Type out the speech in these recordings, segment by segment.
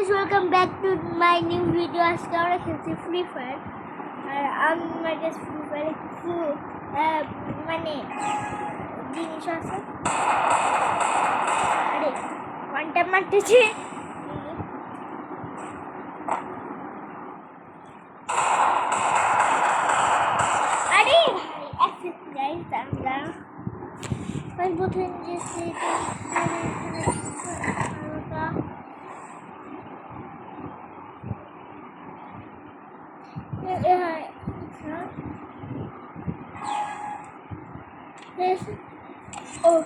guys, welcome back to my new video. আজকে আমরা খেলছি ফ্রি ফায়ার আর আমার কাছে ফ্রি ফায়ার কিছু মানে জিনিস আছে। আরে ওয়ানটা মারতেছে। আরে অ্যাক্সেস গাইস আমরা আমি প্রথমে যেছি Oh,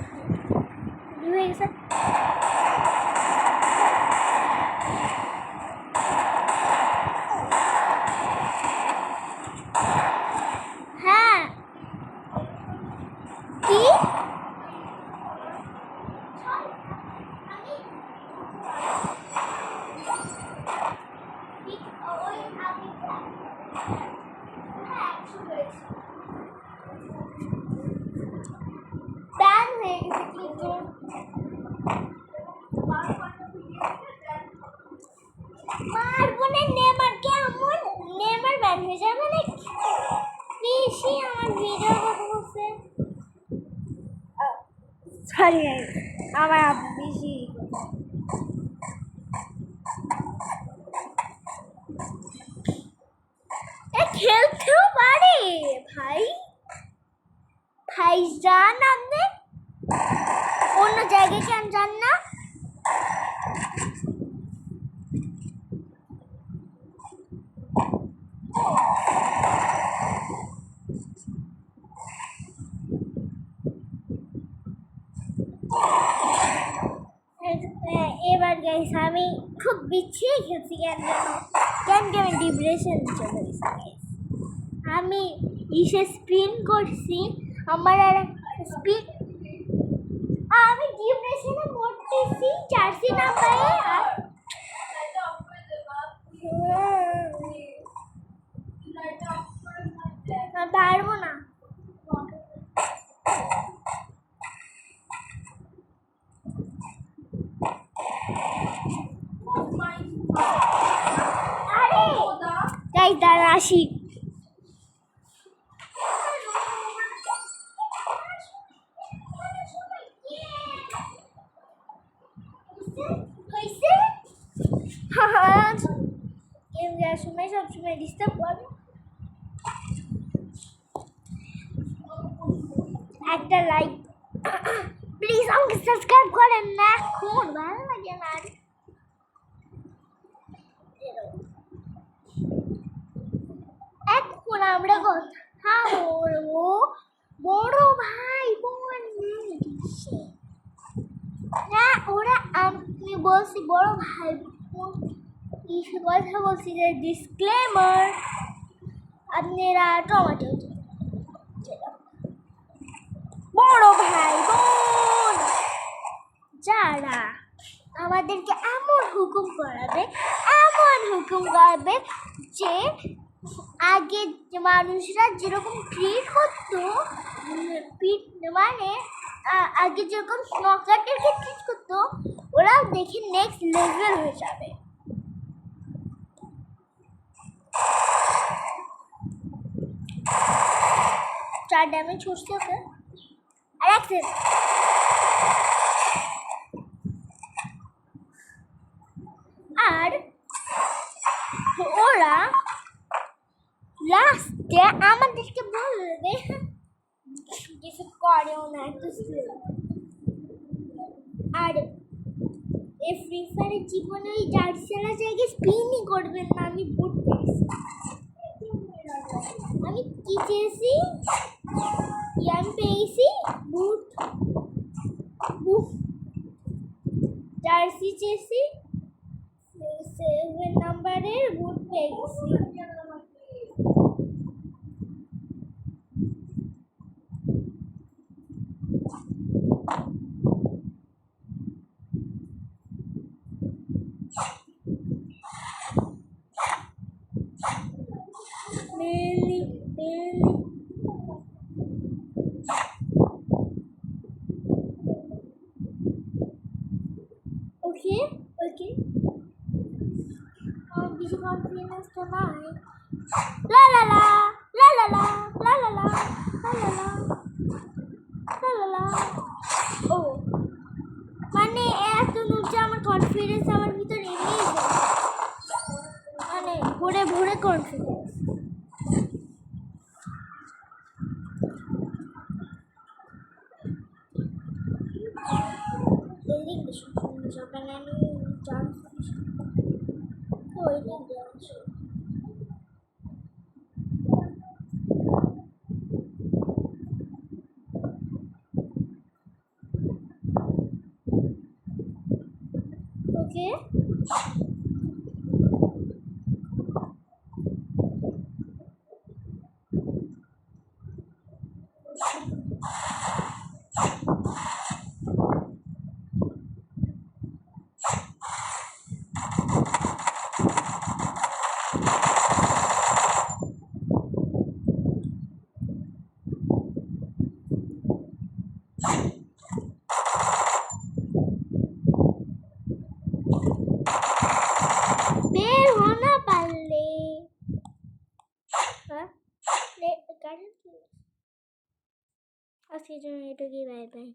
doing some. হ্যাঁ কি ব্যান হয়ে গেছে কিন্তু মারবো না নেমারকে আমার নেমার ব্যান হয়ে যাবে না বেশি আমার ভিডিও কথা বলছে সরি আমার বেশি খেলতেও পারে ভাই ভাই যান আপনি অন্য জায়গায় কেন যান না এবার গাইস আমি খুব বিছিয়ে খেলছি কেন আমি ডিপ্রেশন চলে গেছি আমি ইসে স্পিন করছি আমার আর স্পিন আমি ডিপ্রেশনে পড়তেছি জার্সি না পায়ে আর পারবো না আরে গাইস দাঁড়া আসি গেম দেওয়ার সময় সবসময় ডিস্টার্ব করে একটা লাইক প্লিজ আমাকে সাবস্ক্রাইব করেন না এখন ভালো লাগে না এখন আমরা কথা বলবো বড় ভাই বোন না ওরা আমি বলছি বড় ভাই বোন কথা বলছি যে ডিসক্লেমার আপনারা টমেটো বড় ভাই বোন যারা আমাদেরকে এমন হুকুম করাবে যে আগে মানুষরা যেরকম ট্রিট করতো মানে আগে যেরকম নকারদেরকে ট্রিট করতো ওরাও দেখে নেক্সট লেভেল হয়ে যাবে চার ড্যামেজ ছুটছে ওকে আর অ্যাক্সেস আর ওরা লাস্টে আমাদেরকে বলবে কিছু করেও না একটু আর এই ফ্রি ফায়ারের জীবনে ওই জার্সিওয়ালা জায়গায় স্পিনই করবেন না আমি বুট পেয়েছি আমি কি চেয়েছি আমি পেয়েছি বুট জার্সি চেয়েছি 7 নাম্বারের বুট পেয়ে গেছি Okay. বেশি কনফিডেন্স তো নাই। লা লা লা লা লা লা লা লা লা লা লা লা লা। ও মানে এত নুচে আমার কনফিডেন্স আমার ভিতরে এমনিই মানে ভরে ভরে কনফিডেন্স। Okay. বের হো না পারলে। হ্যাঁ আজকের জন্য এটুকুই, বাই বাই।